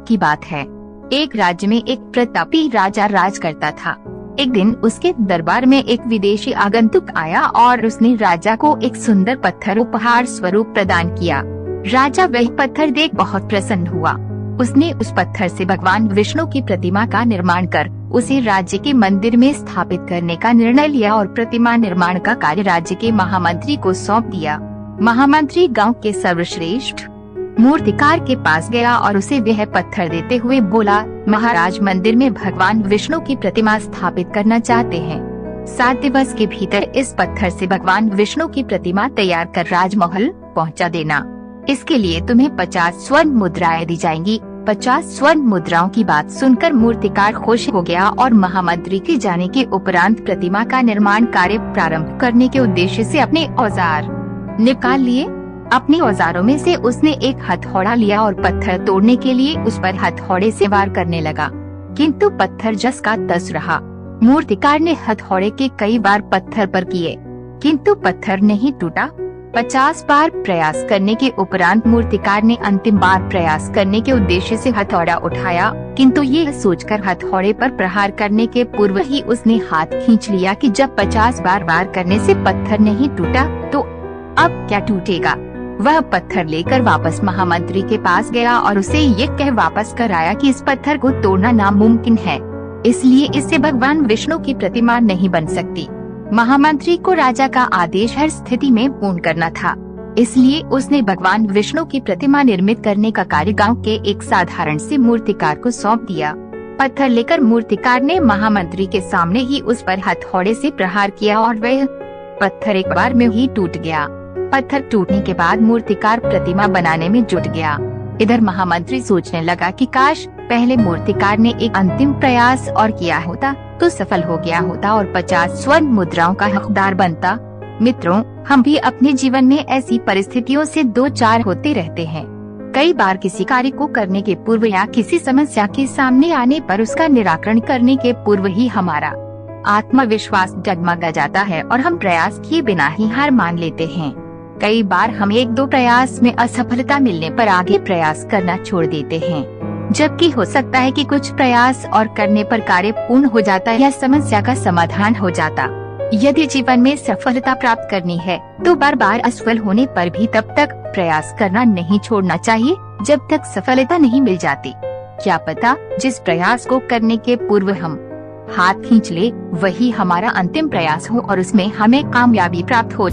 की बात है। एक राज्य में एक प्रतापी राजा राज करता था। एक दिन उसके दरबार में एक विदेशी आगंतुक आया और उसने राजा को एक सुंदर पत्थर उपहार स्वरूप प्रदान किया। राजा वह पत्थर देख बहुत प्रसन्न हुआ। उसने उस पत्थर से भगवान विष्णु की प्रतिमा का निर्माण कर उसे राज्य के मंदिर में स्थापित करने का निर्णय लिया और प्रतिमा निर्माण का कार्य राज्य के महामंत्री को सौंप दिया। महामंत्री गांव के सर्वश्रेष्ठ मूर्तिकार के पास गया और उसे वह पत्थर देते हुए बोला, महाराज, मंदिर में भगवान विष्णु की प्रतिमा स्थापित करना चाहते हैं। 7 दिवस के भीतर इस पत्थर से भगवान विष्णु की प्रतिमा तैयार कर राजमहल पहुंचा देना। इसके लिए तुम्हें 50 स्वर्ण मुद्राएं दी जाएंगी। 50 स्वर्ण मुद्राओं की बात सुनकर मूर्तिकार खुश हो गया और महामंत्री के जाने के उपरांत प्रतिमा का निर्माण कार्य प्रारंभ करने के उद्देश्य से अपने औजार निकाल लिए। अपने औजारों में से उसने एक हथौड़ा लिया और पत्थर तोड़ने के लिए उस पर हथौड़े से वार करने लगा, किंतु पत्थर जस का तस रहा। मूर्तिकार ने हथौड़े के कई बार पत्थर पर किए, किंतु पत्थर नहीं टूटा। 50 बार प्रयास करने के उपरांत मूर्तिकार ने अंतिम बार प्रयास करने के उद्देश्य से हथौड़ा उठाया, किंतु ये सोचकर हथौड़े पर प्रहार करने के पूर्व ही उसने हाथ खींच लिया कि जब 50 बार वार करने से पत्थर नहीं टूटा तो अब क्या टूटेगा। वह पत्थर लेकर वापस महामंत्री के पास गया और उसे ये कह वापस कर आया कि इस पत्थर को तोड़ना नामुमकिन है, इसलिए इससे भगवान विष्णु की प्रतिमा नहीं बन सकती। महामंत्री को राजा का आदेश हर स्थिति में पूर्ण करना था, इसलिए उसने भगवान विष्णु की प्रतिमा निर्मित करने का कार्य गांव के एक साधारण से मूर्तिकार को सौंप दिया। पत्थर लेकर मूर्तिकार ने महामंत्री के सामने ही उस पर हथौड़े से प्रहार किया और वह पत्थर एक बार में ही टूट गया। पत्थर टूटने के बाद मूर्तिकार प्रतिमा बनाने में जुट गया। इधर महामंत्री सोचने लगा कि काश पहले मूर्तिकार ने एक अंतिम प्रयास और किया होता तो सफल हो गया होता और 50 स्वर्ण मुद्राओं का हकदार बनता। मित्रों, हम भी अपने जीवन में ऐसी परिस्थितियों से दो चार होते रहते हैं। कई बार किसी कार्य को करने के पूर्व या किसी समस्या के सामने आने पर उसका निराकरण करने के पूर्व ही हमारा आत्मविश्वास डगमगा जाता है और हम प्रयास किए बिना ही हार मान लेते हैं। कई बार हम 1-2 प्रयास में असफलता मिलने पर आगे प्रयास करना छोड़ देते हैं, जबकि हो सकता है कि कुछ प्रयास और करने पर कार्य पूर्ण हो जाता या समस्या का समाधान हो जाता। यदि जीवन में सफलता प्राप्त करनी है तो बार बार असफल होने पर भी तब तक प्रयास करना नहीं छोड़ना चाहिए जब तक सफलता नहीं मिल जाती। क्या पता जिस प्रयास को करने के पूर्व हम हाथ खींच ले वही हमारा अंतिम प्रयास हो और उसमें हमें कामयाबी प्राप्त हो।